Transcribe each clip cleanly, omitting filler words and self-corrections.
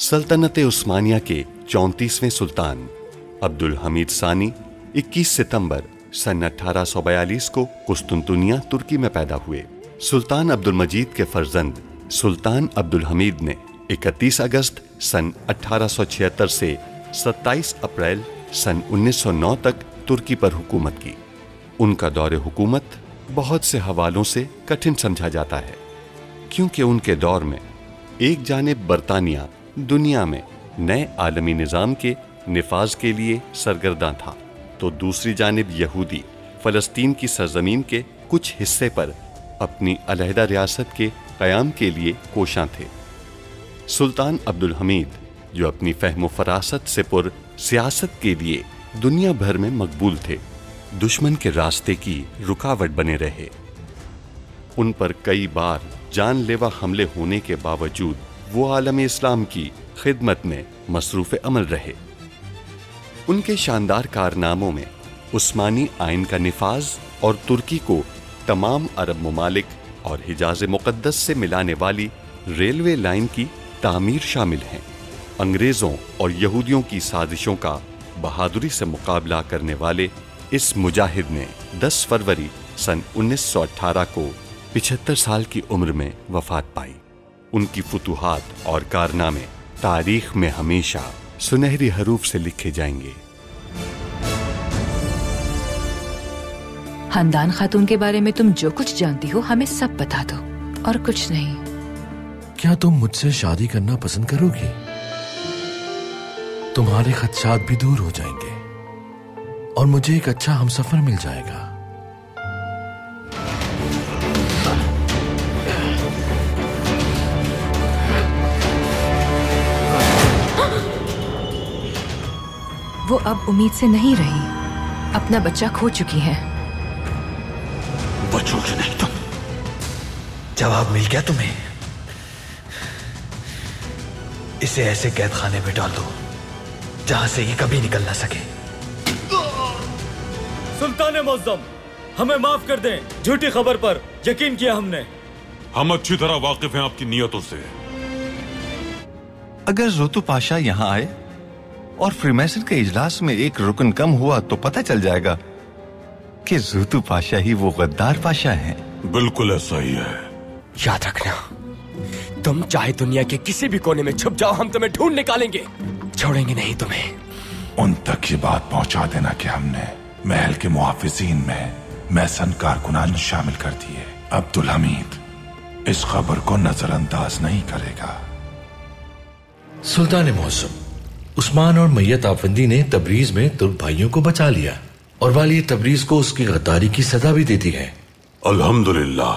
सल्तनत उस्मानिया के 34वें सुल्तान अब्दुल हमीद सानी 21 सितंबर सन 1842 को कुस्तुनतुनिया तुर्की में पैदा हुए। सुल्तान अब्दुल मजीद के फर्जंद सुल्तान अब्दुल हमीद ने 31 अगस्त सन 1876 से 27 अप्रैल सन 1909 तक तुर्की पर हुकूमत की। उनका दौरे हुकूमत बहुत से हवालों से कठिन समझा जाता है, क्योंकि उनके दौर में एक जानिब बरतानिया दुनिया में नए आलमी निज़ाम के निफाज के लिए सरगर्दा था, तो दूसरी जानिब यहूदी फ़लस्तीन की सरजमीन के कुछ हिस्से पर अपनी अलहदा रियासत के क़याम के लिए कोशां थे। सुल्तान अब्दुल हमीद, जो अपनी फ़हम फ़रासत से पुर सियासत के लिए दुनिया भर में मकबूल थे, दुश्मन के रास्ते की रुकावट बने रहे। उन पर कई बार जानलेवा हमले होने के बावजूद वो आलम इस्लाम की खिदमत में मसरूफ़ अमल रहे। उनके शानदार कारनामों में उस्मानी आइन का निफाज और तुर्की को तमाम अरब ममालिक और हिजाज मुक़द्दस से मिलाने वाली रेलवे लाइन की तामीर शामिल हैं। अंग्रेज़ों और यहूदियों की साजिशों का बहादुरी से मुकाबला करने वाले इस मुजाहिद ने 10 फरवरी सन 1918 को 75 साल की उम्र में वफात पाई। उनकी फुतूहात और कारनामे तारीख में हमेशा सुनहरी हरूफ से लिखे जाएंगे। हंदान खातून के बारे में तुम जो कुछ जानती हो हमें सब बता दो, और कुछ नहीं। क्या तुम मुझसे शादी करना पसंद करोगी? तुम्हारे खदशात भी दूर हो जाएंगे और मुझे एक अच्छा हमसफर मिल जाएगा। वो अब उम्मीद से नहीं रही, अपना बच्चा खो चुकी है। बचोगे नहीं तुम। जवाब मिल गया तुम्हें। इसे ऐसे कैद खाने में डाल दो जहां से ये कभी निकल ना सके। सुल्तान मुअज़्ज़म, हमें माफ कर दें, झूठी खबर पर यकीन किया हमने। हम अच्छी तरह वाकिफ हैं आपकी नियतों से। अगर ज़ोतु पाशा यहाँ आए और फ्रीमेसन के इजलास में एक रुकन कम हुआ तो पता चल जाएगा कि ज़ोतु पाशा ही वो गद्दार पाशा हैं। बिल्कुल ऐसा ही है। याद रखना, तुम चाहे दुनिया के किसी भी कोने में छुप जाओ, हम तुम्हें ढूंढ निकालेंगे, छोड़ेंगे नहीं तुम्हें। उन तक ये बात पहुंचा देना कि हमने महल के मुहाफिजीन में मैसन कारकुनान शामिल कर दिए। अब्दुल हमीद इस खबर को नजरअंदाज नहीं करेगा। सुल्तान मौसम, उस्मान और मैयत आफंदी ने तबरीज में तुर्क भाइयों को बचा लिया और वाली तबरीज को उसकी गद्दारी की सजा भी देती है। अल्हम्दुलिल्लाह।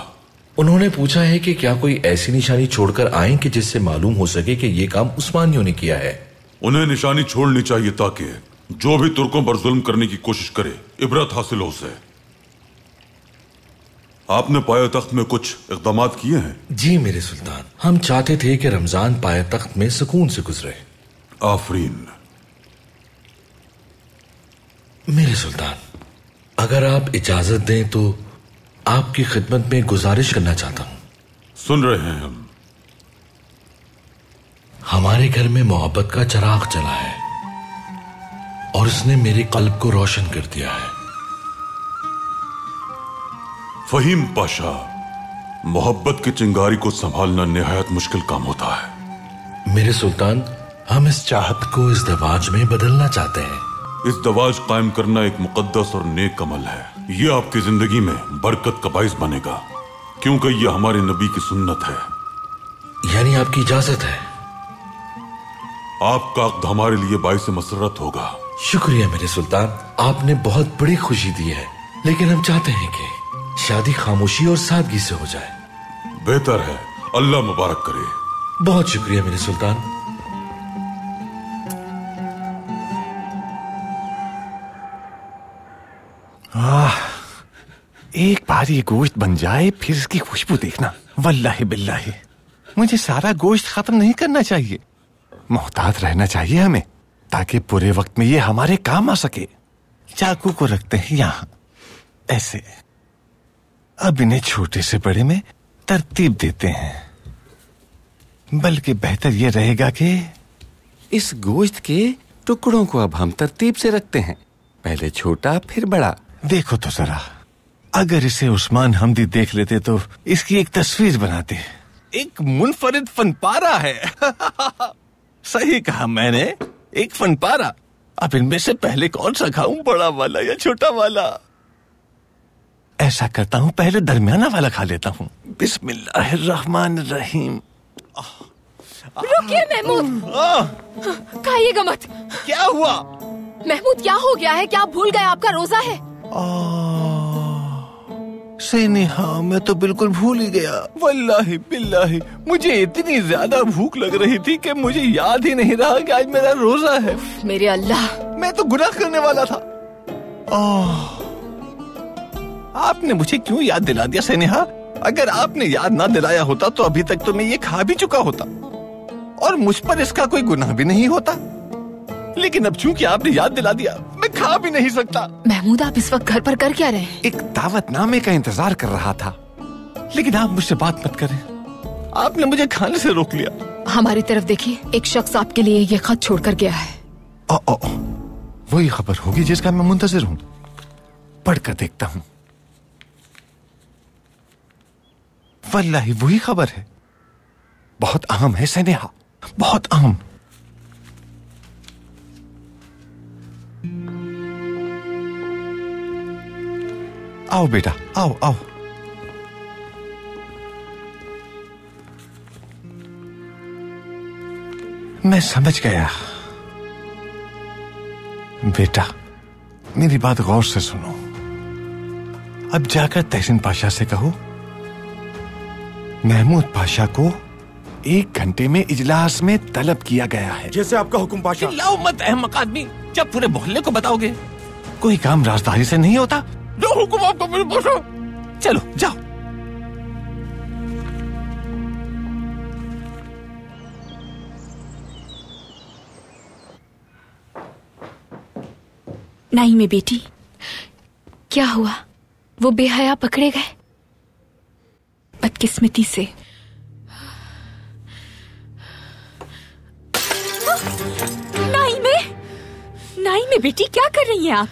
उन्होंने पूछा है कि क्या कोई ऐसी निशानी छोड़कर आए कि जिससे मालूम हो सके कि ये काम उस्मानियों ने किया है। उन्हें निशानी छोड़नी चाहिए ताकि जो भी तुर्कों पर जुल्म करने की कोशिश करे इबरत हासिल हो उसे। आपने पायतख्त में कुछ इक़दामात किए हैं? जी मेरे सुल्तान, हम चाहते थे कि रमजान पायतख्त में सुकून से गुजरे। आफरीन। मेरे सुल्तान, अगर आप इजाजत दें तो आपकी खिदमत में गुजारिश करना चाहता हूं। सुन रहे हैं हम। हमारे घर में मोहब्बत का चिराग जला है और उसने मेरे कल्ब को रोशन कर दिया है। फहीम पाशा, मोहब्बत की चिंगारी को संभालना निहायत मुश्किल काम होता है। मेरे सुल्तान, हम इस चाहत को इस दवाज में बदलना चाहते हैं। इस दवाज कायम करना एक मुकद्दस और नेक अमल है। ये आपकी जिंदगी में बरकत का बाइस बनेगा, क्योंकि ये हमारे नबी की सुन्नत है। यानी आपकी इजाजत है? आपका अक़्द हमारे लिए बाइस मसरत होगा। शुक्रिया मेरे सुल्तान, आपने बहुत बड़ी खुशी दी है, लेकिन हम चाहते हैं कि शादी खामोशी और सादगी से हो जाए। बेहतर है, अल्लाह मुबारक करे। बहुत शुक्रिया मेरे सुल्तान। एक बार ये गोश्त बन जाए फिर इसकी खुशबू देखना। वल्लाहि बिल्लाहि, मुझे सारा गोश्त खत्म नहीं करना चाहिए। मोहतात रहना चाहिए हमें, ताकि बुरे वक्त में ये हमारे काम आ सके। चाकू को रखते हैं यहाँ ऐसे, अब इन्हें छोटे से बड़े में तरतीब देते हैं। बल्कि बेहतर ये रहेगा कि इस गोश्त के टुकड़ों को अब हम तरतीब से रखते हैं, पहले छोटा फिर बड़ा। देखो तो जरा, अगर इसे उस्मान हमदी देख लेते तो इसकी एक तस्वीर बनाते। एक मुनफरिद फनपारा है। सही कहा मैंने, एक फनपारा। अब इनमें से पहले कौन सा खाऊं, बड़ा वाला या छोटा वाला? ऐसा करता हूं, पहले दरमियाना वाला खा लेता हूं। बिस्मिल्लाहिर्रहमानिर्रहीम। रुकिए महमूद, खाइएगा मत। क्या हुआ महमूद, क्या हो गया है? क्या आप भूल गए आपका रोजा है? सेनेहा, मैं तो बिल्कुल भूल ही गया। वल्लाही बिल्लाही मुझे इतनी ज्यादा भूख लग रही थी कि मुझे याद ही नहीं रहा कि आज मेरा रोजा है। मेरे अल्लाह, मैं तो गुनाह करने वाला था। आपने मुझे क्यों याद दिला दिया सेनेहा? अगर आपने याद ना दिलाया होता तो अभी तक तो मैं ये खा भी चुका होता और मुझ पर इसका कोई गुनाह भी नहीं होता। लेकिन अब चूंकि आपने याद दिला दिया, मैं खा भी नहीं सकता। महमूद, आप इस वक्त घर पर कर क्या रहे हैं? एक दावतनामे का इंतजार कर रहा था, लेकिन आप मुझसे बात मत करें, आपने मुझे खाने से रोक लिया। हमारी तरफ देखिए, एक शख्स आपके लिए ये खत छोड़कर गया है। वही खबर होगी जिसका मैं मुंतजिर हूँ। पढ़कर देखता हूँ। वल्लाही वही खबर है। बहुत अहम है सेनेहा, बहुत अहम। आओ बेटा, आओ आओ। मैं समझ गया। बेटा, मेरी बात गौर से सुनो। अब जाकर तहसीन पाशा से कहो महमूद पाशा को 1 घंटे में इजलास में तलब किया गया है। जैसे आपका हुक्म पाशा। चिल्लाओ मत अहमक आदमी, जब पूरे मोहल्ले को बताओगे। कोई काम राजदारी से नहीं होता। जो हुक्म आपका मेरे पाशा। चलो जाओ। नहीं में बेटी, क्या हुआ? वो बेहया पकड़े गए? बदकिस्मती से। नहीं में बेटी, क्या कर रही हैं आप?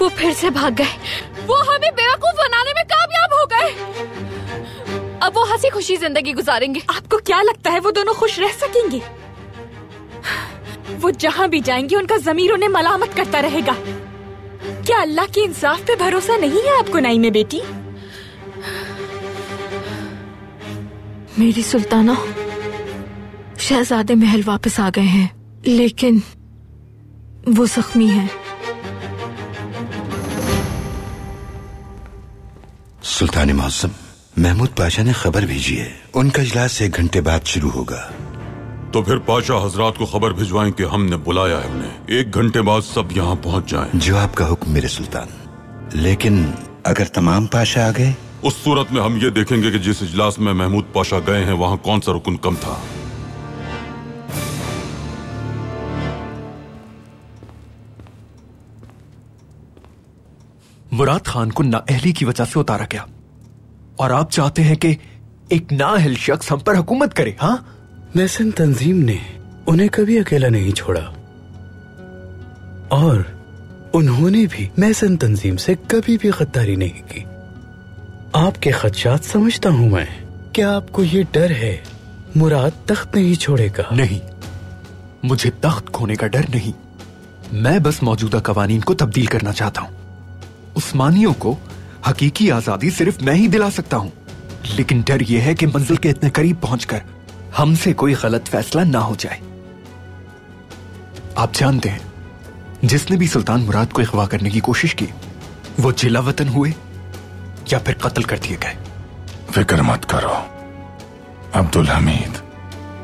वो फिर से भाग गए। वो हमें बेवकूफ बनाने में कामयाब हो गए। अब वो हंसी खुशी जिंदगी गुजारेंगे। आपको क्या लगता है वो दोनों खुश रह सकेंगे? वो जहाँ भी जाएंगे उनका ज़मीर उन्हें मलामत करता रहेगा। क्या अल्लाह के इंसाफ पे भरोसा नहीं है आपको नाई में बेटी? मेरी सुल्ताना, शहजादे महल वापस आ गए हैं, लेकिन वो जख्मी हैं। सुल्तान मौसम, महमूद पाशा ने खबर भेजी है, उनका इजलास 1 घंटे बाद शुरू होगा। तो फिर पाशा हजरात को खबर भिजवाएं कि हमने बुलाया है उन्हें। 1 घंटे बाद सब यहाँ पहुँच जाएं। जो आपका हुक्म मेरे सुल्तान। लेकिन अगर तमाम पाशा आ गए? उस सूरत में हम ये देखेंगे कि जिस इजलास में महमूद पाशा गए हैं वहाँ कौन सा रुकन कम था। मुराद खान को नाअहली की वजह से उतारा गया और आप चाहते हैं कि एक नाअहल शख्स हम पर हुकूमत करे? हाँ, मैसन तंजीम ने उन्हें कभी अकेला नहीं छोड़ा और उन्होंने भी मैसन तंजीम से कभी भी गद्दारी नहीं की। आपके खदशात समझता हूं मैं। क्या आपको ये डर है मुराद तख्त नहीं छोड़ेगा? नहीं, मुझे तख्त खोने का डर नहीं। मैं बस मौजूदा कवानीन को तब्दील करना चाहता हूं। उस्मानियों को हकीकी आजादी सिर्फ मैं ही दिला सकता हूं, लेकिन डर यह है कि मंजिल के इतने करीब पहुंचकर हमसे कोई गलत फैसला ना हो जाए। आप जानते हैं, जिसने भी सुल्तान मुराद को अगवा करने की कोशिश की वो जिला वतन हुए या फिर कत्ल कर दिए गए। फिक्र मत करो, अब्दुल हमीद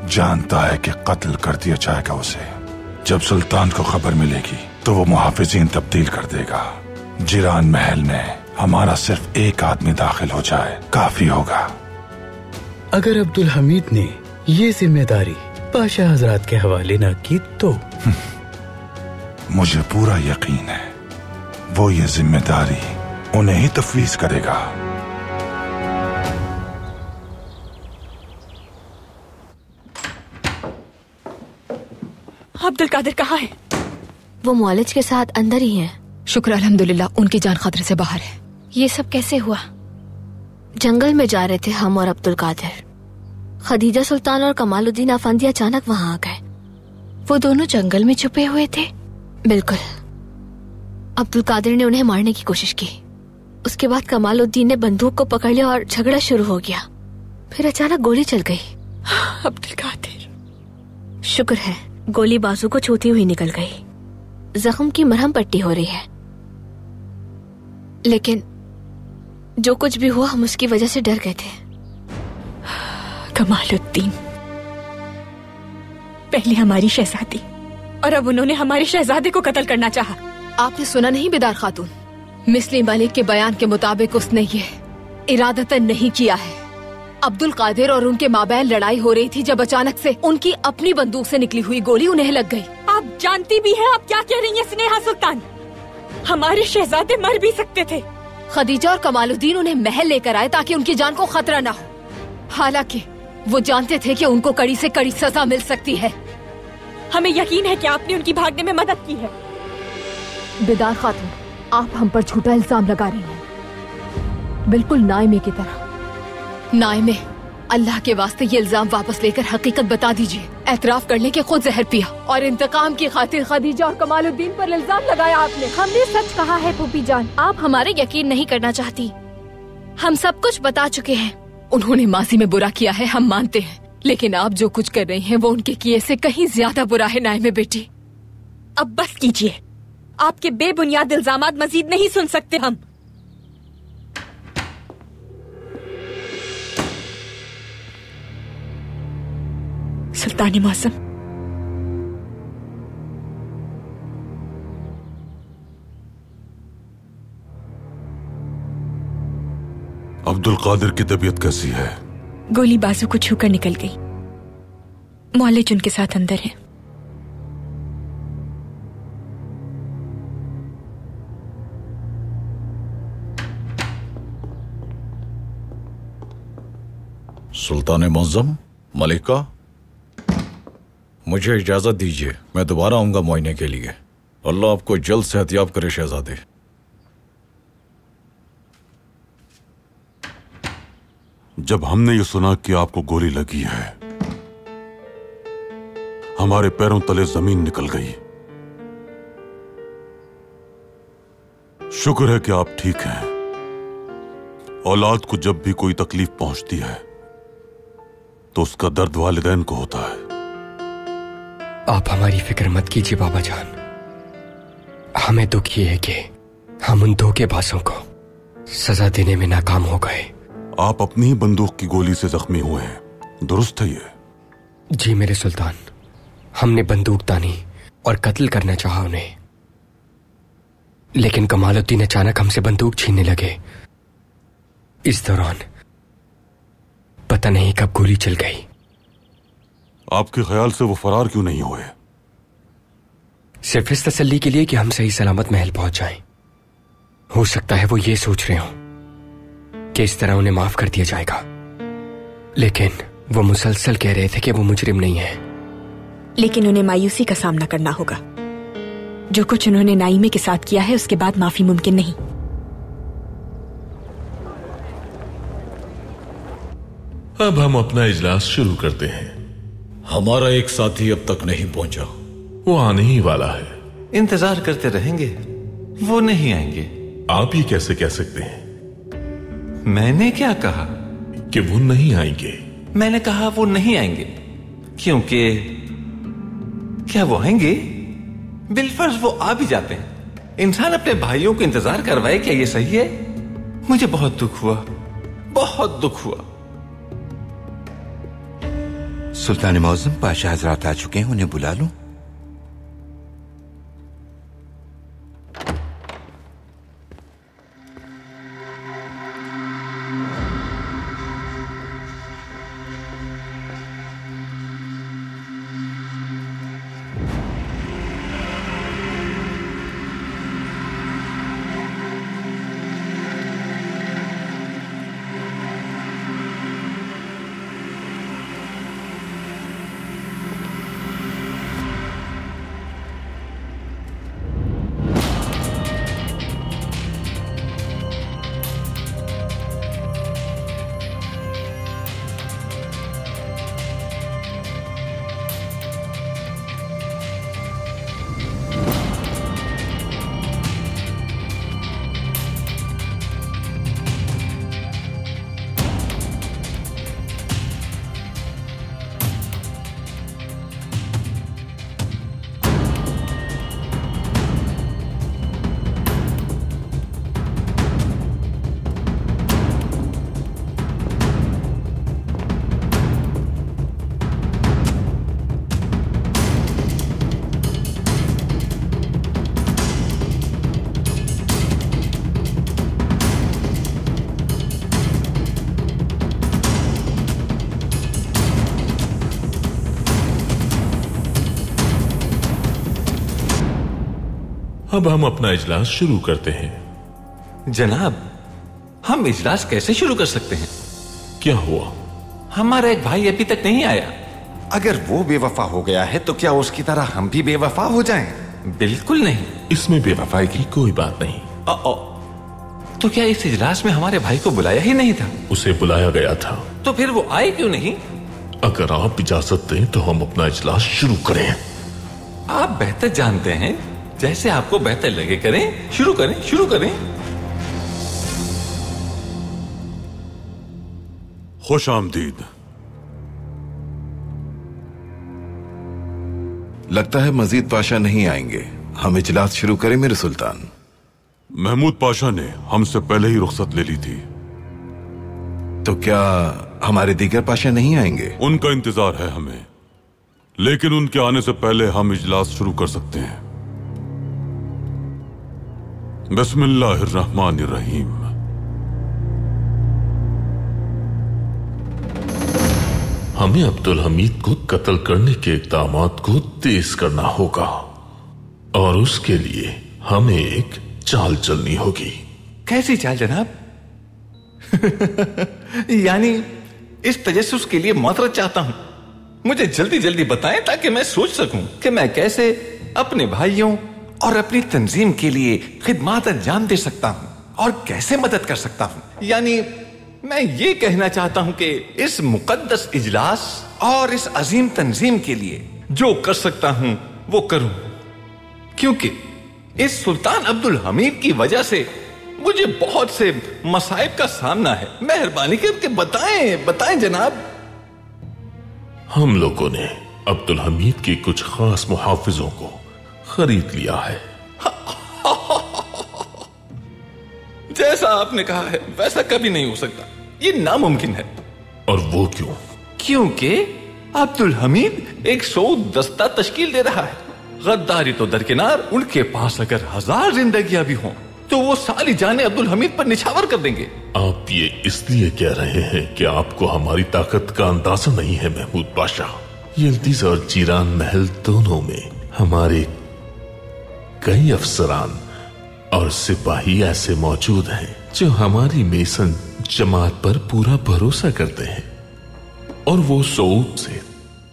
जानता है कि कत्ल कर दिया जाएगा उसे। जब सुल्तान को खबर मिलेगी तो वो मुहाफिजीन तब्दील कर देगा। जिरान महल में हमारा सिर्फ 1 आदमी दाखिल हो जाए काफी होगा। अगर अब्दुल हमीद ने ये जिम्मेदारी पाशा हजरात के हवाले न की तो मुझे पूरा यकीन है वो ये जिम्मेदारी उन्हें ही तफवीज करेगा। अब्दुल कादिर कहाँ है? वो मौलिज के साथ अंदर ही हैं। शुक्र अल्हम्दुलिल्लाह, उनकी जान खतरे से बाहर है। ये सब कैसे हुआ? जंगल में जा रहे थे हम और अब्दुल कादिर। खदीजा सुल्तान और कमालुद्दीन अफंदी अचानक वहां आ गए। वो दोनों जंगल में छुपे हुए थे। बिल्कुल। अब्दुल कादिर ने उन्हें मारने की कोशिश की। उसके बाद कमालुद्दीन ने बंदूक को पकड़ लिया और झगड़ा शुरू हो गया। फिर अचानक गोली चल गई। अब्दुल कादिर। शुक्र है गोली बाजू को छूती हुई निकल गई। जख्म की मरहम पट्टी हो रही है। लेकिन जो कुछ भी हुआ हम उसकी वजह से डर गए थे। कमालुद्दीन पहले हमारी शहजादी और अब उन्होंने हमारे शहजादे को कत्ल करना चाहा। आपने सुना नहीं बेदार खातून? मिस्ली मलिक के बयान के मुताबिक उसने ये इरादतन नहीं किया है। अब्दुल कादिर और उनके माबैन लड़ाई हो रही थी जब अचानक से उनकी अपनी बंदूक से निकली हुई गोली उन्हें लग गई। आप जानती भी हैं आप क्या कह रही हैं स्नेहा सुल्तान? हमारे शहजादे मर भी सकते थे। खदीजा और कमालुद्दीन उन्हें महल लेकर आए ताकि उनकी जान को खतरा न हो। हालांकि वो जानते थे कि उनको कड़ी से कड़ी सजा मिल सकती है। हमें यकीन है कि आपने उनकी भागने में मदद की है। बेदार खातून, आप हम पर झूठा इल्जाम लगा रही हैं, बिल्कुल नाइमे की तरह। नाइमे, अल्लाह के वास्ते ये इल्जाम वापस लेकर हकीकत बता दीजिए। एतराफ कर लें कि खुद जहर पिया और इंतकाम की खातिर खदीजा और कमालुद्दीन पर इल्जाम लगाया आपने। हमने सच कहा है फूफी जान। आप हमारे यकीन नहीं करना चाहती। हम सब कुछ बता चुके हैं। उन्होंने माजी में बुरा किया है, हम मानते हैं, लेकिन आप जो कुछ कर रही हैं वो उनके किए से कहीं ज्यादा बुरा है। नाइमे बेटी, अब बस कीजिए। आपके बेबुनियाद इल्जामात मजीद नहीं सुन सकते हम। सुल्तान मौसम, अब्दुल कादिर की तबीयत कैसी है? गोली बाजू को छूकर निकल गई। मौलिज उनके साथ अंदर है। सुल्तान मुअज्जम, मलिका, मुझे इजाजत दीजिए। मैं दोबारा आऊंगा मुआयने के लिए। अल्लाह आपको जल्द सेहतयाब करे शहजादे। जब हमने ये सुना कि आपको गोली लगी है, हमारे पैरों तले जमीन निकल गई। शुक्र है कि आप ठीक हैं। औलाद को जब भी कोई तकलीफ पहुंचती है तो उसका दर्द वालिदैन को होता है। आप हमारी फिक्र मत कीजिए बाबा जान। हमें दुख ये है कि हम उन धोखेबाजों को सजा देने में नाकाम हो गए। आप अपनी ही बंदूक की गोली से जख्मी हुए हैं, दुरुस्त है ये? जी मेरे सुल्तान, हमने बंदूक तानी और कत्ल करना चाहा उन्हें, लेकिन कमालुद्दीन अचानक हमसे बंदूक छीनने लगे। इस दौरान पता नहीं कब गोली चल गई। आपके ख्याल से वो फरार क्यों नहीं हुए? सिर्फ इस तसल्ली के लिए कि हम सही सलामत महल पहुंच जाएं। हो सकता है वो ये सोच रहे हो कि इस तरह उन्हें माफ कर दिया जाएगा, लेकिन वो मुसलसल कह रहे थे कि वो मुजरिम नहीं है। लेकिन उन्हें मायूसी का सामना करना होगा। जो कुछ उन्होंने नाइमे के साथ किया है उसके बाद माफी मुमकिन नहीं। अब हम अपना इजलास शुरू करते हैं। हमारा एक साथी अब तक नहीं पहुंचा। वो आने ही वाला है। इंतजार करते रहेंगे, वो नहीं आएंगे। आप ये कैसे कह सकते हैं? मैंने क्या कहा कि वो नहीं आएंगे? मैंने कहा वो नहीं आएंगे क्योंकि क्या वो आएंगे? बिलफर्ज वो आ भी जाते हैं। इंसान अपने भाइयों को इंतजार करवाए, क्या ये सही है? मुझे बहुत दुख हुआ, बहुत दुख हुआ। सुल्तान मौसम, पाशा हजरात आ चुके हैं, उन्हें बुला लूं? अब हम अपना इजलास शुरू करते हैं। जनाब, हम इजलास कैसे शुरू कर सकते हैं? क्या हुआ? हमारा एक भाई अभी तक नहीं आया। अगर वो बेवफा हो गया है तो क्या उसकी तरह हम भी बेवफा हो जाएं? बिल्कुल नहीं। इसमें बेवफाई की कोई बात नहीं। तो क्या इस इजलास में हमारे भाई को बुलाया ही नहीं था? उसे बुलाया गया था। तो फिर वो आए क्यों नहीं? अगर आप इजाजत दें तो हम अपना इजलास शुरू करें। आप बेहतर जानते हैं, जैसे आपको बेहतर लगे करें। शुरू करें, शुरू करें। खुश आमदीद। लगता है मजीद पाशा नहीं आएंगे। हम इजलास शुरू करें मेरे सुल्तान। महमूद पाशा ने हमसे पहले ही रुख्सत ले ली थी। तो क्या हमारे दीगर पाशा नहीं आएंगे? उनका इंतजार है हमें, लेकिन उनके आने से पहले हम इजलास शुरू कर सकते हैं। बिस्मिल्लाहिर्रहमानिर्रहीम। हमें अब्दुल हमीद को कत्ल करने के इक़दामात को तेज करना होगा और उसके लिए हमें एक चाल चलनी होगी। कैसी चाल जनाब? यानी इस तजस्सुस के लिए माजरत चाहता हूं। मुझे जल्दी जल्दी बताएं ताकि मैं सोच सकूं कि मैं कैसे अपने भाइयों और अपनी तंजीम के लिए खिदमत अंजाम दे सकता हूं और कैसे मदद कर सकता हूं। यानी मैं ये कहना चाहता हूं कि इस मुकद्दस इजलास और इस अजीम तंजीम के लिए जो कर सकता हूं वो करूं, क्योंकि इस सुल्तान अब्दुल हमीद की वजह से मुझे बहुत से मसाइब का सामना है। मेहरबानी करके बताएं जनाब। हम लोगों ने अब्दुल हमीद के कुछ खास मुहाफिजों को खरीद लिया है। जैसा आपने कहा है वैसा कभी नहीं हो सकता, ये नामुमकिन है। और वो क्यों? क्योंकि अब्दुल हमीद एक सऊद दस्ता तश्कील दे रहा है। गद्दारी तो दरकिनार, उनके पास अगर 1000 जिंदगियां भी हों तो वो सारी जाने अब्दुल हमीद पर निछावर कर देंगे। आप ये इसलिए कह रहे हैं कि आपको हमारी ताकत का अंदाजा नहीं है महमूद पाशा। यल्दिज और जीरान महल दोनों में हमारे कई अफसरान और सिपाही ऐसे मौजूद हैं जो हमारी मेसन जमात पर पूरा भरोसा करते हैं और वो सऊद से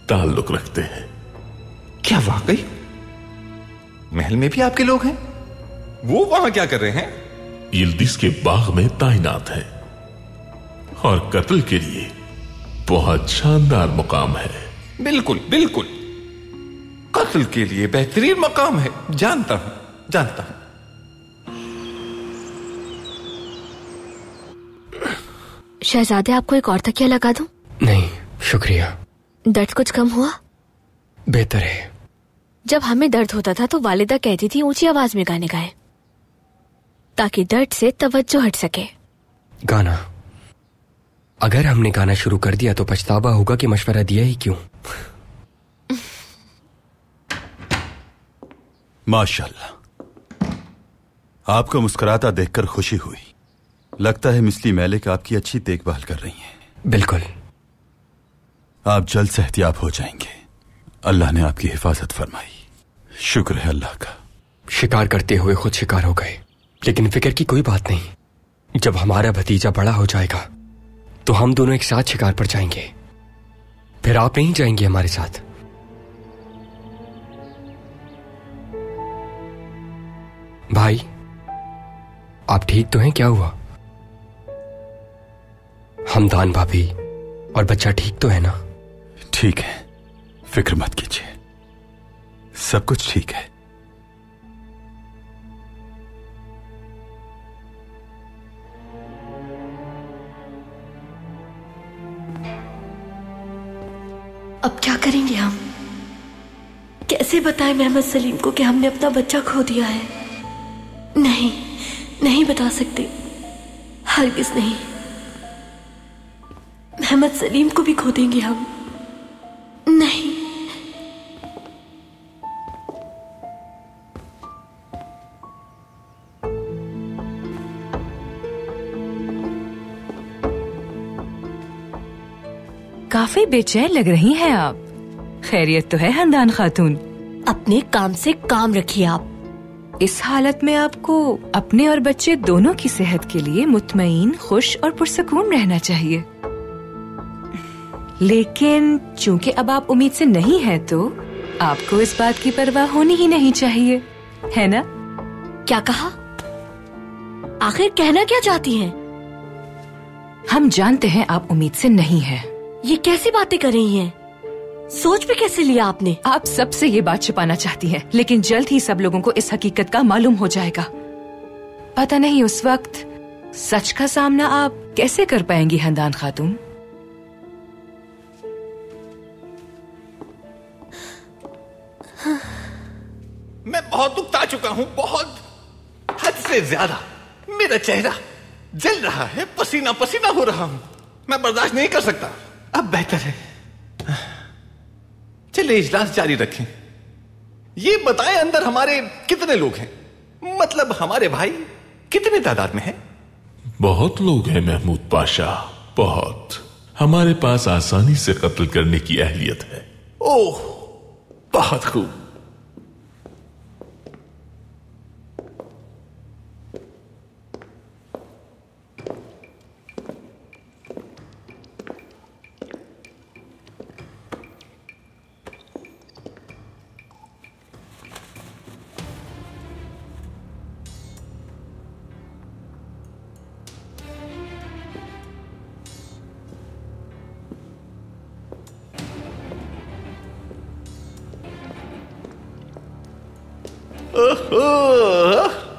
ताल्लुक रखते हैं। क्या वाकई महल में भी आपके लोग हैं? वो वहां क्या कर रहे हैं? यल्दिज के बाग में तैनात हैं और कत्ल के लिए बहुत शानदार मुकाम है। बिल्कुल बिल्कुल, कत्ल के लिए बेहतरीन मकाम है। जानता हूं। शहजादे, आपको एक और तकिया लगा दूं? नहीं शुक्रिया। दर्द कुछ कम हुआ? बेहतर है। जब हमें दर्द होता था तो वालिदा कहती थी ऊंची आवाज में गाने गाएं ताकि दर्द से तवज्जो हट सके। गाना? अगर हमने गाना शुरू कर दिया तो पछतावा होगा कि मशवरा दिया ही क्यों। माशाल्लाह, आपको मुस्कुराता देखकर खुशी हुई। लगता है मिस्ली मेलिक आपकी अच्छी देखभाल कर रही हैं। बिल्कुल। आप जल्द सेहतियाब हो जाएंगे। अल्लाह ने आपकी हिफाजत फरमाई। शुक्र है अल्लाह का। शिकार करते हुए खुद शिकार हो गए, लेकिन फिक्र की कोई बात नहीं। जब हमारा भतीजा बड़ा हो जाएगा तो हम दोनों एक साथ शिकार पर जाएंगे। फिर आप नहीं जाएंगे हमारे साथ? भाई, आप ठीक तो हैं? क्या हुआ? हमदान भाभी और बच्चा ठीक तो है ना? ठीक है, फिक्र मत कीजिए, सब कुछ ठीक है। अब क्या करेंगे हम? कैसे बताएं मोहम्मद सलीम को कि हमने अपना बच्चा खो दिया है? नहीं बता सकते, हरगिज नहीं। मोहम्मद सलीम को भी खो देंगे हम। नहीं। काफी बेचैन लग रही हैं आप। खैरियत तो है हमदान खातून? अपने काम से काम रखिए आप। इस हालत में आपको अपने और बच्चे दोनों की सेहत के लिए मुतमईन, खुश और पुरसकून रहना चाहिए। लेकिन चूंकि अब आप उम्मीद से नहीं हैं, तो आपको इस बात की परवाह होनी ही नहीं चाहिए, है ना? क्या कहा? आखिर कहना क्या चाहती हैं? हम जानते हैं आप उम्मीद से नहीं हैं। ये कैसी बातें कर रही हैं? सोच पे कैसे लिया आपने? आप सबसे ये बात छुपाना चाहती हैं, लेकिन जल्द ही सब लोगों को इस हकीकत का मालूम हो जाएगा। पता नहीं उस वक्त सच का सामना आप कैसे कर पाएंगी हंदान खातून। मैं बहुत उकता चुका हूं, बहुत हद से ज्यादा। मेरा चेहरा जल रहा है, पसीना पसीना हो रहा हूं। मैं बर्दाश्त नहीं कर सकता। अब बेहतर है चलिए इजलास जारी रखें। ये बताएं अंदर हमारे कितने लोग हैं, मतलब हमारे भाई कितने तादाद में हैं? बहुत लोग हैं महमूद पाशा, बहुत। हमारे पास आसानी से कत्ल करने की अहलियत है। ओह, बहुत खूब।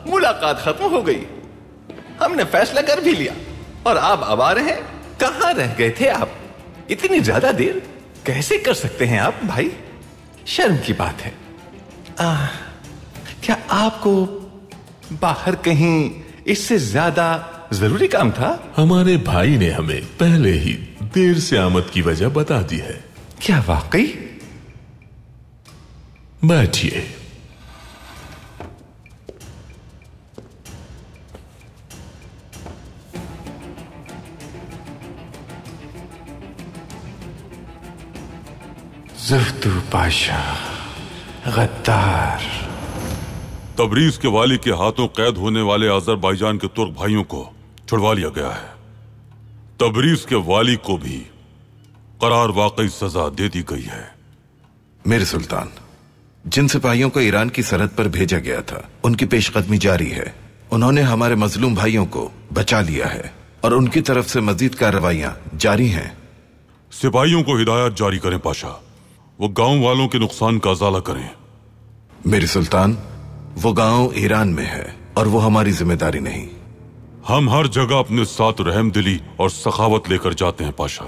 मुलाकात खत्म हो गई, हमने फैसला कर भी लिया और आप अब आ रहे हैं। कहां रह गए थे आप? इतनी ज्यादा देर कैसे कर सकते हैं आप भाई? शर्म की बात है। क्या आपको बाहर कहीं इससे ज्यादा जरूरी काम था? हमारे भाई ने हमें पहले ही देर से आमद की वजह बता दी है। क्या वाकई? बैठिए। ज़ुफ्तु पाशा, गद्दार। तबरीज के वाली के हाथों कैद होने वाले अजरबैजान के तुर्क भाइयों को छुड़वा लिया गया है। तबरीज के वाली को भी करार वाकई सजा दे दी गई है। मेरे सुल्तान, जिन सिपाहियों को ईरान की सरहद पर भेजा गया था, उनकी पेशकदमी जारी है। उन्होंने हमारे मजलूम भाइयों को बचा लिया है और उनकी तरफ से मजीद कार्रवाइयां जारी हैं। सिपाहियों को हिदायत जारी करें पाशा, वो गांव वालों के नुकसान का अजाला करें। मेरे सुल्तान, वो गांव ईरान में है और वो हमारी जिम्मेदारी नहीं। हम हर जगह अपने साथ रहमदिली और सखावत लेकर जाते हैं पाशा।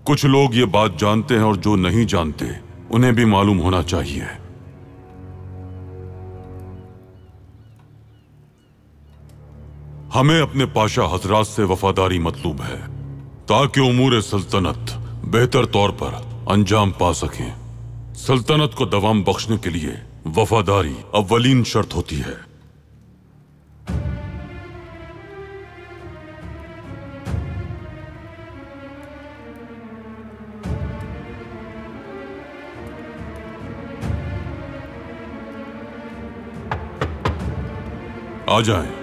कुछ लोग ये बात जानते हैं और जो नहीं जानते उन्हें भी मालूम होना चाहिए। हमें अपने पाशा हजरात से वफादारी मतलूब है ताकि उमूर सल्तनत बेहतर तौर पर अंजाम पा सकें। सल्तनत को दवाम बख्शने के लिए वफादारी अव्वलीन शर्त होती है। आ जाएं।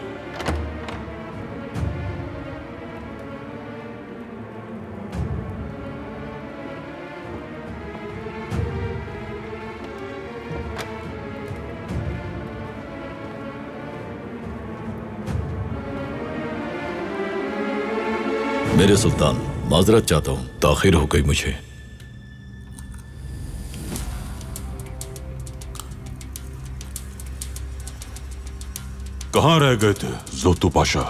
मेरे सुल्तान, माजरत चाहता हूं, ताखिर हो गई मुझे। कहां रह गए थे ज़ुफ्तु पाशा?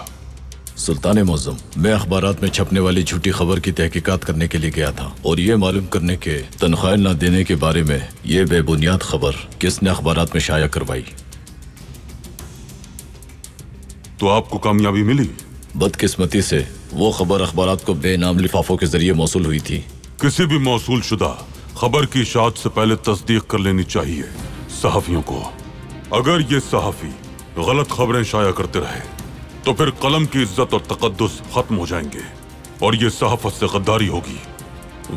सुल्तान मुअज़्ज़म, मैं अखबारात में छपने वाली झूठी खबर की तहकीकात करने के लिए गया था और ये मालूम करने के तनख्वाह न देने के बारे में ये बेबुनियाद खबर किसने अखबारात में शाया करवाई। तो आपको कामयाबी मिली? बदकिस्मती से वो खबर अखबारात को बेनाम लिफाफों के जरिए मौसूल हुई थी। किसी भी मौसूल शुदा खबर की इशाअत से पहले तस्दीक कर लेनी चाहिए सहाफियों को। अगर ये सहाफी गलत खबरें शाया करते रहे तो फिर कलम की इज्जत और तकद्दुस खत्म हो जाएंगे और ये सहाफत से गद्दारी होगी।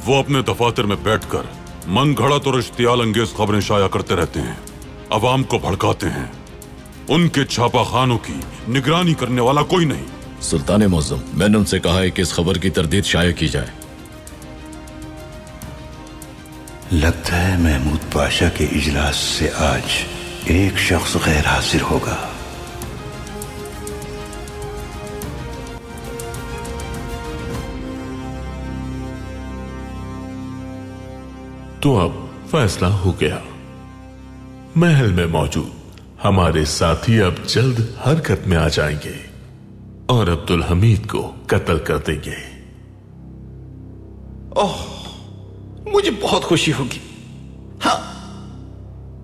वो अपने दफातर में बैठकर मन घड़त और इश्तियाल अंगेज खबरें शाया करते रहते हैं, अवाम को भड़काते हैं। उनके छापाखानों की निगरानी करने वाला कोई नहीं। सुल्तान मौज़म, मैंने उनसे कहा है कि इस खबर की तरदीद शाया की जाए। लगता है महमूद पाशा के इजलास से आज एक शख्स गैर हाजिर होगा। तो अब फैसला हो गया। महल में मौजूद हमारे साथी अब जल्द हरकत में आ जाएंगे और अब्दुल हमीद को कत्ल कर देंगे। ओह, मुझे बहुत खुशी होगी। हाँ,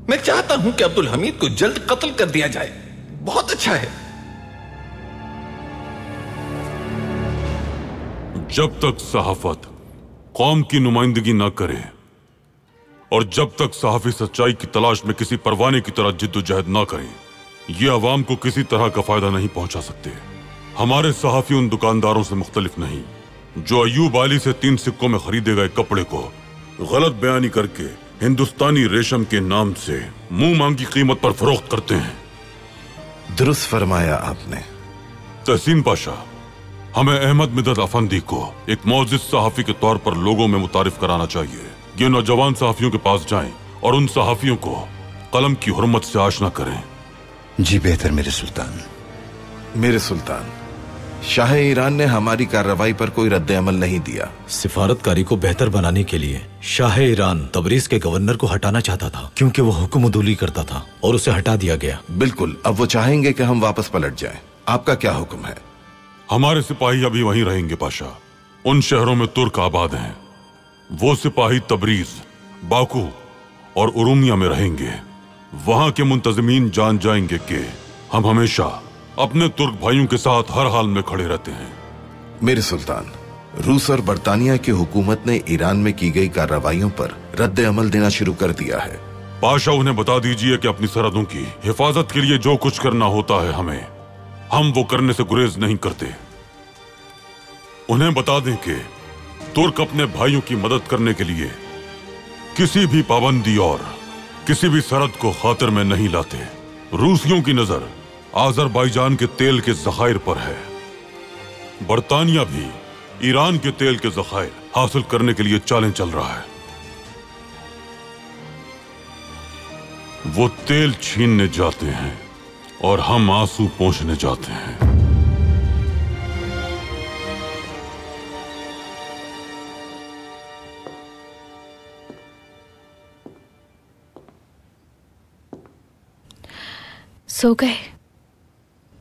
मैं चाहता हूं कि अब्दुल हमीद को जल्द कत्ल कर दिया जाए। बहुत अच्छा है। जब तक सहाफत कौम की नुमाइंदगी ना करे और जब तक सहाफी सच्चाई की तलाश में किसी परवाने की तरह जिद्दोजहद ना करें, ये अवाम को किसी तरह का फायदा नहीं पहुंचा सकते। हमारे सहाफी उन दुकानदारों से मुख्तलिफ नहीं जो अयूब आली से 3 सिक्कों में खरीदे गए कपड़े को गलत बयानी करके हिंदुस्तानी रेशम के नाम से मुंह मांगी कीमत पर फरोख्त करते हैं। दुरुस्त फरमाया आपने। तहसीन पाशा, हमें अहमद मिदत अफंदी को एक मौजिद सहाफी के तौर पर लोगों में मुतारिफ कराना चाहिए। ये नौजवान सहाफियों के पास जाएं और उन सहाफियों को कलम की हुर्मत से आशना करें। जी बेहतर मेरे सुल्तान। मेरे सुल्तान, शाह ईरान ने हमारी कार्रवाई पर कोई रद्द-ए-अमल नहीं दिया। सिफारतकारी को बेहतर बनाने के लिए शाह ईरान तबरीज के गवर्नर को हटाना चाहता था क्योंकि वो हुक्म उदूली करता था और उसे हटा दिया गया। बिल्कुल, अब वो चाहेंगे कि हम वापस पलट जाएं। आपका क्या हुक्म है? हमारे सिपाही अभी वहीं रहेंगे पाशा। उन शहरों में तुर्क आबाद हैं। वो सिपाही तबरीज, बाकू और उरुमिया में रहेंगे। वहां के मुंतजमीन जान जाएंगे कि हम हमेशा अपने तुर्क भाइयों के साथ हर हाल में खड़े रहते हैं। मेरे सुल्तान, रूस और बर्तानिया की हुकूमत ने ईरान में की गई कार्रवाइयों पर रद्द-ए-अमल देना शुरू कर दिया है। पाशा, उन्हें बता दीजिए कि अपनी सरहदों की हिफाजत के लिए जो कुछ करना होता है हम वो करने से गुरेज नहीं करते। उन्हें बता दें कि तुर्क अपने भाइयों की मदद करने के लिए किसी भी पाबंदी और किसी भी सरहद को खातिर में नहीं लाते। रूसियों की नजर आज़रबाईजान के तेल के ज़खायर पर है। बर्तानिया भी ईरान के तेल के ज़खायर हासिल करने के लिए चालें चल रहा है। वो तेल छीनने जाते हैं और हम आंसू पोंछने जाते हैं। सो गए?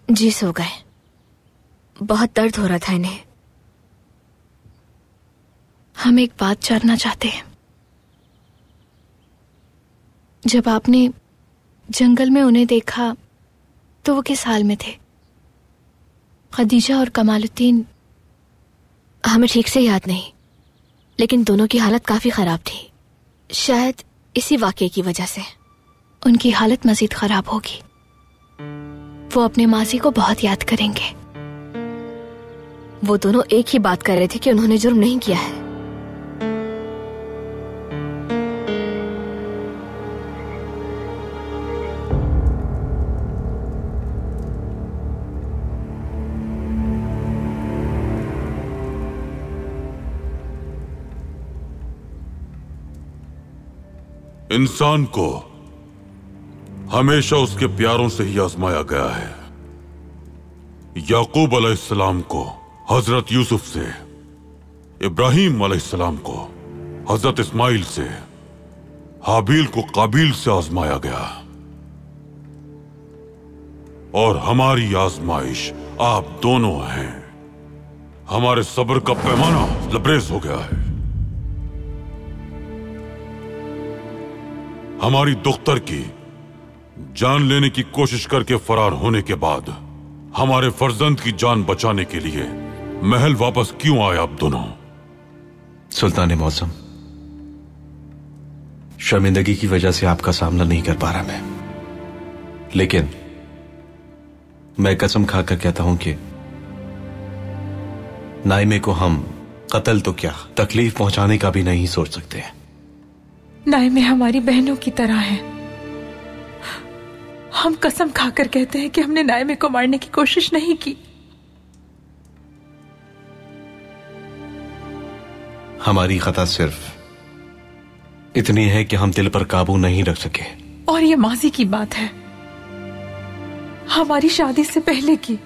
जी सो गए। बहुत दर्द हो रहा था इन्हें। हम एक बात जानना चाहते हैं। जब आपने जंगल में उन्हें देखा तो वो किस हाल में थे? खदीजा और कमालुद्दीन हमें ठीक से याद नहीं, लेकिन दोनों की हालत काफी खराब थी। शायद इसी वाकये की वजह से उनकी हालत मजीद खराब होगी। वो अपने माजी को बहुत याद करेंगे। वो दोनों एक ही बात कर रहे थे कि उन्होंने जुर्म नहीं किया है। इंसान को हमेशा उसके प्यारों से ही आजमाया गया है। याकूब अलैहिस्सलाम को हजरत यूसुफ से, इब्राहिम अलैहिस्सलाम को हजरत इस्माइल से, हाबील को काबिल से आजमाया गया। और हमारी आजमाइश आप दोनों हैं। हमारे सब्र का पैमाना लबरेज हो गया है। हमारी दुख्तर की जान लेने की कोशिश करके फरार होने के बाद हमारे फर्जंद की जान बचाने के लिए महल वापस क्यों आए आप दोनों? सुल्तान मौसम, शर्मिंदगी की वजह से आपका सामना नहीं कर पा रहा मैं, लेकिन मैं कसम खाकर कहता हूं कि नाइमे को हम कत्ल तो क्या तकलीफ पहुंचाने का भी नहीं सोच सकते। नाइमे हमारी बहनों की तरह है। हम कसम खाकर कहते हैं कि हमने नायमे को मारने की कोशिश नहीं की। हमारी खता सिर्फ इतनी है कि हम दिल पर काबू नहीं रख सके। और ये माजी की बात है, हमारी शादी से पहले की।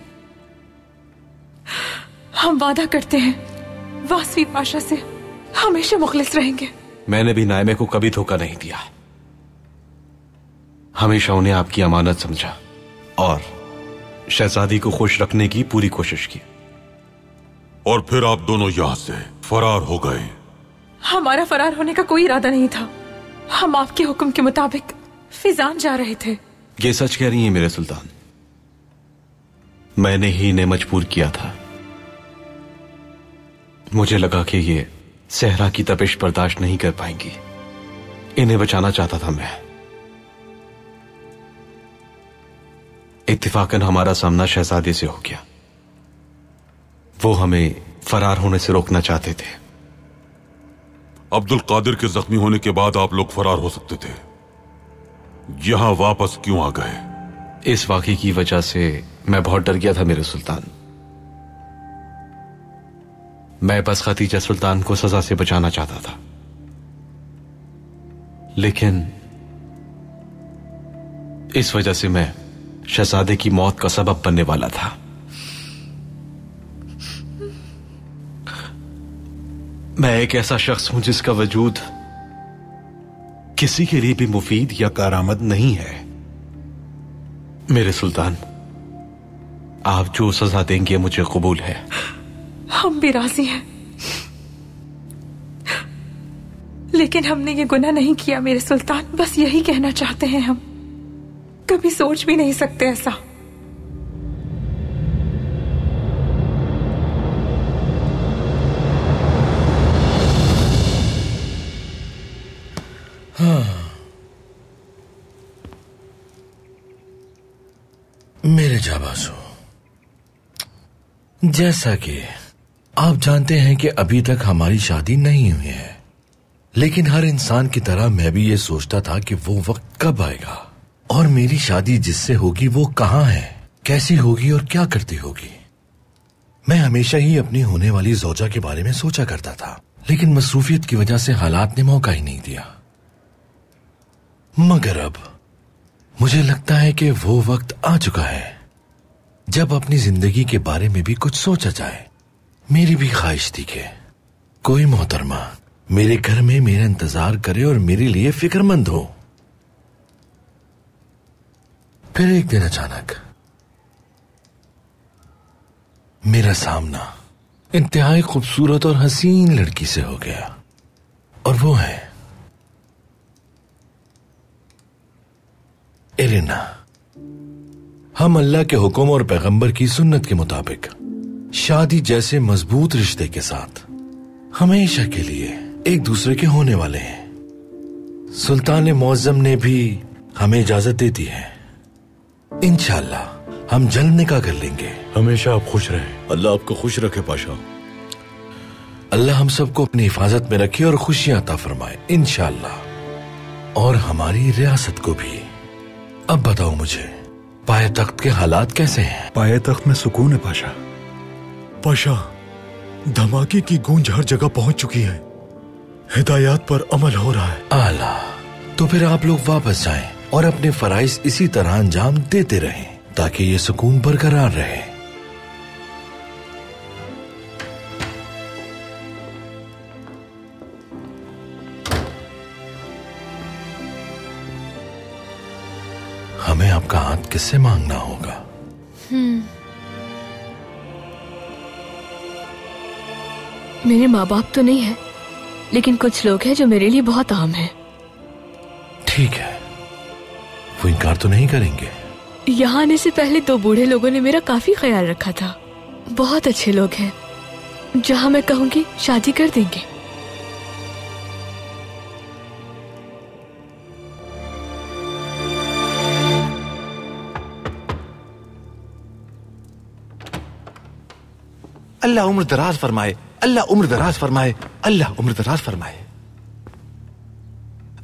हम वादा करते हैं वासवी पाशा से हमेशा मुखलिस रहेंगे। मैंने भी नायमे को कभी धोखा नहीं दिया, हमेशा उन्हें आपकी अमानत समझा और शहजादी को खुश रखने की पूरी कोशिश की। और फिर आप दोनों यहां से फरार हो गए। हमारा फरार होने का कोई इरादा नहीं था, हम आपके हुक्म के मुताबिक फिजान जा रहे थे। ये सच कह रही हैं मेरे सुल्तान, मैंने ही इन्हें मजबूर किया था। मुझे लगा कि ये सहरा की तपिश बर्दाश्त नहीं कर पाएंगी, इन्हें बचाना चाहता था मैं। इत्तिफाकन हमारा सामना शहजादे से हो गया, वो हमें फरार होने से रोकना चाहते थे। अब्दुल कादिर के जख्मी होने के बाद आप लोग फरार हो सकते थे, यहां वापस क्यों आ गए? इस वाकये की वजह से मैं बहुत डर गया था मेरे सुल्तान। मैं बस खदीजा सुल्तान को सजा से बचाना चाहता था, लेकिन इस वजह से मैं शहजादे की मौत का सबब बनने वाला था। मैं एक ऐसा शख्स हूं जिसका वजूद किसी के लिए भी मुफीद या कारआमद नहीं है। मेरे सुल्तान, आप जो सजा देंगे मुझे कबूल है। हम भी राजी हैं, लेकिन हमने ये गुनाह नहीं किया मेरे सुल्तान, बस यही कहना चाहते हैं हम। कभी सोच भी नहीं सकते ऐसा। हाँ, मेरे जाबाजो, जैसा कि आप जानते हैं कि अभी तक हमारी शादी नहीं हुई है, लेकिन हर इंसान की तरह मैं भी ये सोचता था कि वो वक्त कब आएगा और मेरी शादी जिससे होगी वो कहाँ है, कैसी होगी और क्या करती होगी। मैं हमेशा ही अपनी होने वाली ज़ौजा के बारे में सोचा करता था, लेकिन मसरूफियत की वजह से हालात ने मौका ही नहीं दिया। मगर अब मुझे लगता है कि वो वक्त आ चुका है जब अपनी जिंदगी के बारे में भी कुछ सोचा जाए। मेरी भी ख्वाहिश थी कि कोई मोहतरमा मेरे घर में मेरा इंतजार करे और मेरे लिए फिक्रमंद हो। फिर एक दिन अचानक मेरा सामना इंतहाई खूबसूरत और हसीन लड़की से हो गया, और वो है एलिना। हम अल्लाह के हुक्म और पैगंबर की सुन्नत के मुताबिक शादी जैसे मजबूत रिश्ते के साथ हमेशा के लिए एक दूसरे के होने वाले हैं। सुल्तान मुअज्जम ने भी हमें इजाजत दे दी है। इंशाअल्लाह हम जल्द निकाह कर लेंगे। हमेशा आप खुश रहें। अल्लाह आपको खुश रखे पाशा। अल्लाह हम सबको अपनी हिफाजत में रखे और खुशियां अता फरमाए इंशाअल्लाह, और हमारी रियासत को भी। अब बताओ मुझे, पाए तख्त के हालात कैसे हैं? पाए तख्त में सुकून है पाशा। पाशा, धमाके की गूंज हर जगह पहुंच चुकी है, हिदायत पर अमल हो रहा है। आला, तो फिर आप लोग वापस जाएं और अपने फराइज इसी तरह अंजाम देते रहें ताकि ये सुकून बरकरार रहे। हमें आपका हाथ किससे मांगना होगा? मेरे माँ बाप तो नहीं है, लेकिन कुछ लोग हैं जो मेरे लिए बहुत अहम हैं। ठीक है, वो इनकार तो नहीं करेंगे। यहाँ आने से पहले 2 बूढ़े लोगों ने मेरा काफी ख्याल रखा था। बहुत अच्छे लोग हैं, जहाँ मैं कहूँगी शादी कर देंगे। अल्लाह उम्र दराज फरमाए, अल्लाह उम्र दराज फरमाए, अल्लाह उम्र दराज फरमाए।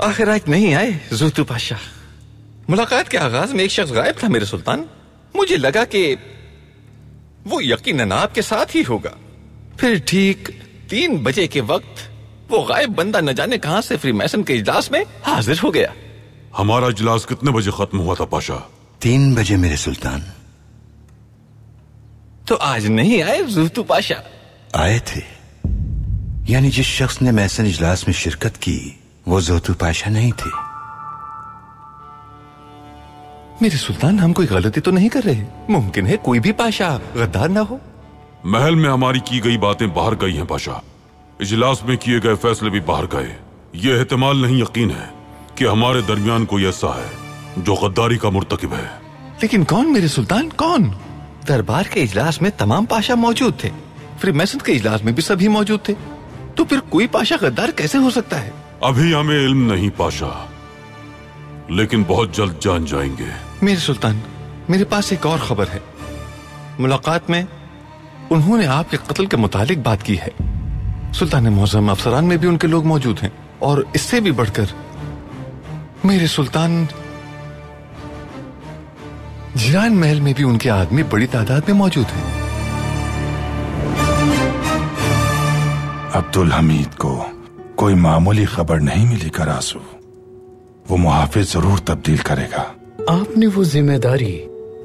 आखिर आज नहीं आए ज़ुतु पाशा। मुलाकात के आगाज में एक शख्स गायब था मेरे सुल्तान। मुझे लगा कि वो यकीनन आपके साथ ही होगा। फिर ठीक 3 बजे के वक्त वो गायब बंदा न जाने कहां से फ्रीमैसन के इजलास में हाजिर हो गया। हमारा इजलास कितने बजे खत्म हुआ था पाशा? 3 बजे मेरे सुल्तान। तो आज नहीं आए ज़ुफ्तु पाशा? आए थे, यानी जिस शख्स ने मैसन इजलास में शिरकत की वो ज़ुफ्तु पाशा नहीं थे। मेरे सुल्तान, हम कोई गलती तो नहीं कर रहे? मुमकिन है कोई भी पाशा गद्दार ना हो। महल में हमारी की गई बातें बाहर गई हैं पाशा। इजलास में किए गए फैसले भी बाहर गए। ये एहतमाल नहीं, यकीन है कि हमारे दरमियान कोई ऐसा है जो गद्दारी का मुर्तकिब है। लेकिन कौन मेरे सुल्तान, कौन? दरबार के इजलास में तमाम पाशा मौजूद थे, फ्रीमैसन के इजलास में भी सभी मौजूद थे, तो फिर कोई पाशा गद्दार कैसे हो सकता है? अभी हमें इल्म नहीं पाशा, लेकिन बहुत जल्द जान जाएंगे। मेरे सुल्तान, मेरे पास एक और खबर है। मुलाकात में उन्होंने आपके कत्ल के मुतालिक बात की है। सुल्तान मौज़म अफसरान में भी उनके लोग मौजूद हैं, और इससे भी बढ़कर मेरे सुल्तान जिरान महल में भी उनके आदमी बड़ी तादाद में मौजूद हैं। अब्दुल हमीद को कोई मामूली खबर नहीं मिली करासू। वो मुहाफिज जरूर तब्दील करेगा। आपने वो जिम्मेदारी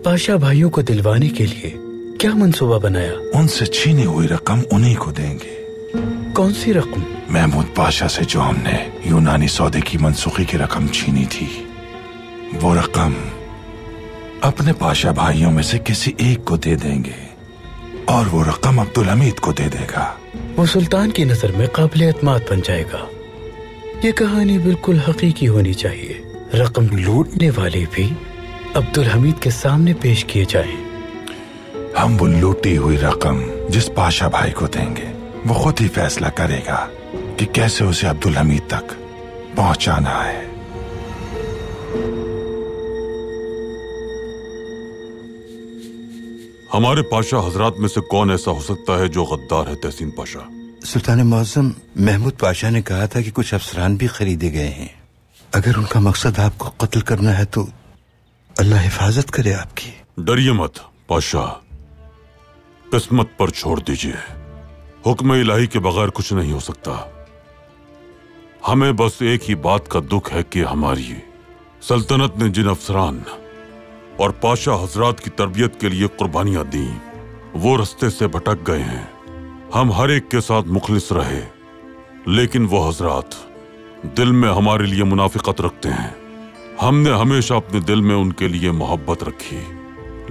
पाशा भाइयों को दिलवाने के लिए क्या मंसूबा बनाया? उनसे छीनी हुई रकम उन्हीं को देंगे। कौन सी रकम? महमूद पाशा से जो हमने यूनानी सौदे की मनसूखी की रकम छीनी थी, वो रकम अपने पाशा भाइयों में से किसी एक को दे देंगे, और वो रकम अब्दुल हमीद को दे देगा। वो सुल्तान की नजर में काबिल एतमाद बन जाएगा। ये कहानी बिल्कुल हकीकी होनी चाहिए। रकम लूटने वाले भी अब्दुल हमीद के सामने पेश किए जाएं। हम वो लूटी हुई रकम जिस पाशा भाई को देंगे, वो खुद ही फैसला करेगा कि कैसे उसे अब्दुल हमीद तक पहुंचाना है। हमारे पाशा हजरात में से कौन ऐसा हो सकता है जो गद्दार है तहसीन पाशा? सुल्तान मौज़म महमूद पाशा ने कहा था कि कुछ अफसरान भी खरीदे गए हैं। अगर उनका मकसद आपको कत्ल करना है तो अल्लाह हिफाजत करे आपकी। डरिए मत पाशा, किस्मत पर छोड़ दीजिए। हुक्म इलाही के बगैर कुछ नहीं हो सकता। हमें बस एक ही बात का दुख है कि हमारी सल्तनत ने जिन अफसरान और पाशा हजरात की तरबियत के लिए कुर्बानियां दी, वो रास्ते से भटक गए हैं। हम हर एक के साथ मुखलिस रहे, लेकिन वो हजरात दिल में हमारे लिए मुनाफिकत रखते हैं। हमने हमेशा अपने दिल में उनके लिए मोहब्बत रखी,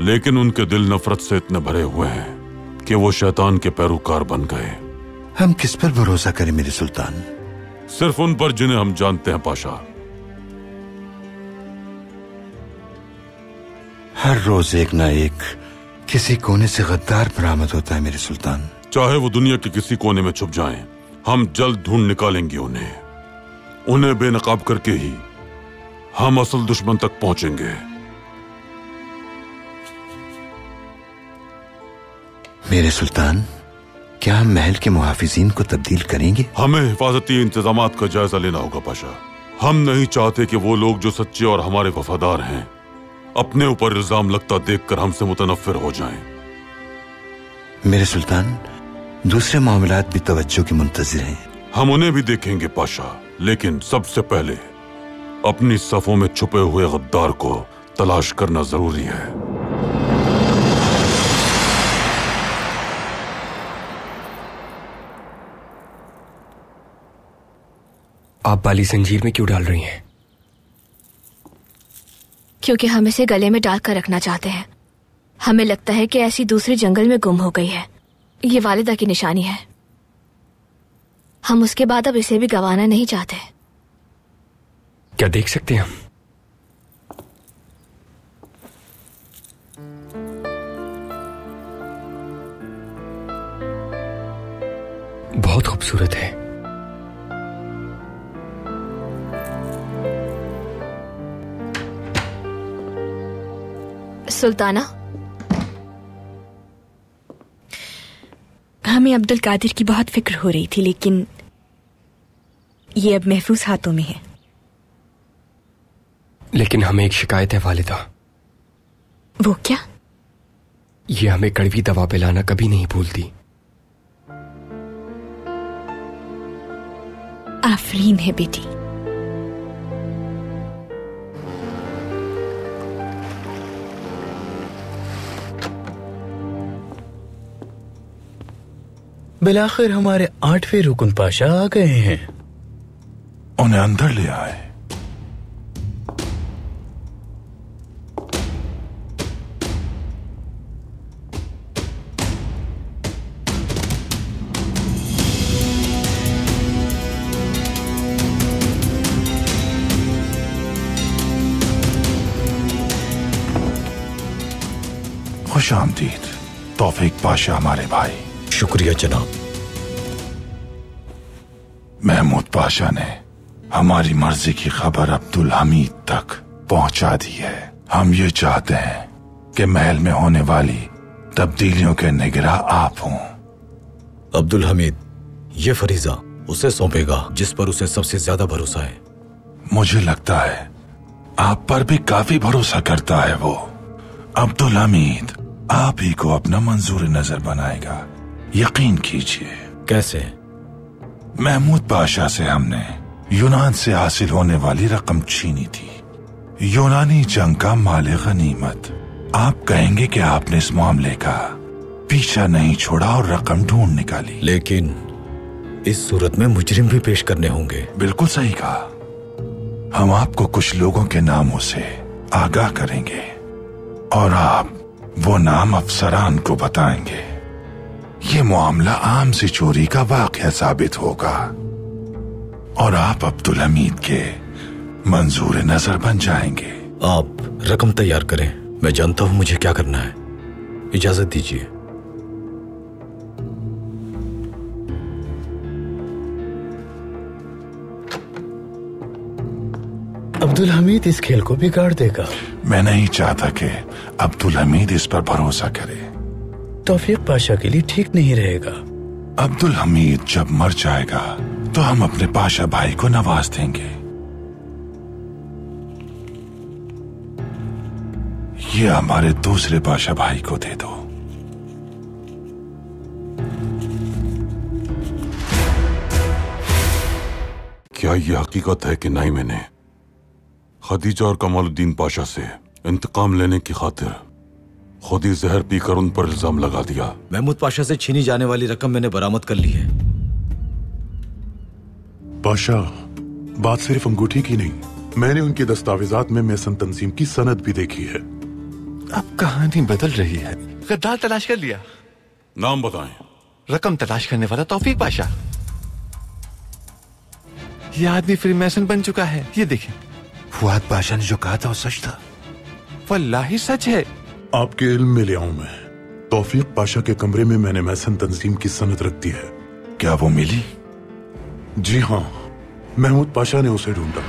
लेकिन उनके दिल नफरत से इतने भरे हुए हैं कि वो शैतान के पैरोकार बन गए। हम किस पर भरोसा करें मेरे सुल्तान? सिर्फ उन पर जिन्हें हम जानते हैं पाशा। हर रोज एक ना एक किसी कोने से गद्दार बरामद होता है मेरे सुल्तान। चाहे वो दुनिया के किसी कोने में छुप जाएं, हम जल्द ढूंढ निकालेंगे उन्हें बेनकाब करके ही हम असल दुश्मन तक पहुंचेंगे। मेरे सुल्तान, क्या हम महल के मुहाफिजीन को तब्दील करेंगे? हमें हिफाजती इंतजामात का जायजा लेना होगा पाशा। हम नहीं चाहते कि वो लोग जो सच्चे और हमारे वफादार हैं अपने ऊपर इल्जाम लगता देखकर हमसे मुतनफ्फिर हो जाएं। मेरे सुल्तान, दूसरे मामलात भी तवज्जो के मुंतजिर हैं। हम उन्हें भी देखेंगे पाशा, लेकिन सबसे पहले अपनी सफों में छुपे हुए गद्दार को तलाश करना जरूरी है। आप बाली जंजीर में क्यों डाल रही हैं? क्योंकि हम इसे गले में डाल कर रखना चाहते हैं। हमें लगता है कि ऐसी दूसरे जंगल में गुम हो गई है। ये वालिदा की निशानी है। हम उसके बाद अब इसे भी गंवाना नहीं चाहते। क्या देख सकते हैं हम? बहुत खूबसूरत है। सुल्ताना, हमें अब्दुल कादिर की बहुत फिक्र हो रही थी, लेकिन ये अब महफूज हाथों में है। लेकिन हमें एक शिकायत है वालिदा। वो क्या? ये हमें कड़वी दवा पिलाना कभी नहीं भूलती। आफरीन है बेटी। बिलाखिर हमारे 8वें रुकन पाशा आ गए हैं। उन्हें अंदर ले आए। खुश आमदीद तौफीक पाशा हमारे भाई। शुक्रिया जनाब। महमूद पाशा ने हमारी मर्जी की खबर अब्दुल हमीद तक पहुंचा दी है। हम ये चाहते हैं कि महल में होने वाली तब्दीलियों के निगरां आप हों। अब्दुल हमीद ये फरीजा उसे सौंपेगा जिस पर उसे सबसे ज्यादा भरोसा है। मुझे लगता है आप पर भी काफी भरोसा करता है वो। अब्दुल हमीद आप ही को अपना मंजूर नजर बनाएगा, यकीन कीजिए। कैसे? महमूद पाशा से हमने यूनान से हासिल होने वाली रकम छीनी थी, यूनानी जंग का माले गनीमत। आप कहेंगे कि आपने इस मामले का पीछा नहीं छोड़ा और रकम ढूंढ निकाली। लेकिन इस सूरत में मुजरिम भी पेश करने होंगे। बिल्कुल सही कहा। हम आपको कुछ लोगों के नामों से आगाह करेंगे और आप वो नाम अफसरान को बताएंगे। ये मामला आम सी चोरी का वाकया साबित होगा और आप अब्दुल हमीद के मंजूर नजर बन जाएंगे। आप रकम तैयार करें, मैं जानता हूं मुझे क्या करना है। इजाजत दीजिए। अब्दुल हमीद इस खेल को बिगाड़ देगा। मैं नहीं चाहता कि अब्दुल हमीद इस पर भरोसा करे। तौफीक पाशा के लिए ठीक नहीं रहेगा। अब्दुल हमीद जब मर जाएगा तो हम अपने पाशा भाई को नवाज देंगे। ये हमारे दूसरे पाशा भाई को दे दो। क्या यह हकीकत है कि नहीं मैंने खदीजा और कमालुद्दीन पाशा से इंतकाम लेने की खातिर खुद ही जहर पीकर उन पर इल्जाम लगा दिया? महमूद पाशा से छीनी जाने वाली रकम मैंने बरामद कर ली है। पाशा, बात सिर्फ अंगूठी की नहीं, मैंने उनके दस्तावेजात में मेसन तंजीम की सनद भी देखी है। अब कहानी बदल रही है। गद्दार तलाश कर लिया। नाम बताएं। रकम तलाश करने वाला तौफीक पाशा। यह आदमी फ्रीमेसन बन चुका है। ये देखें। फुआद पाशा ने जो कहा था वो सच था। वल्लाही सच है। आपके इल्म में ले आऊं मैं। तौफीक पाशा के कमरे में मैंने मैसन तंजीम की सनद रख दी है। क्या वो मिली? जी हाँ, महमूद पाशा ने उसे ढूंढा।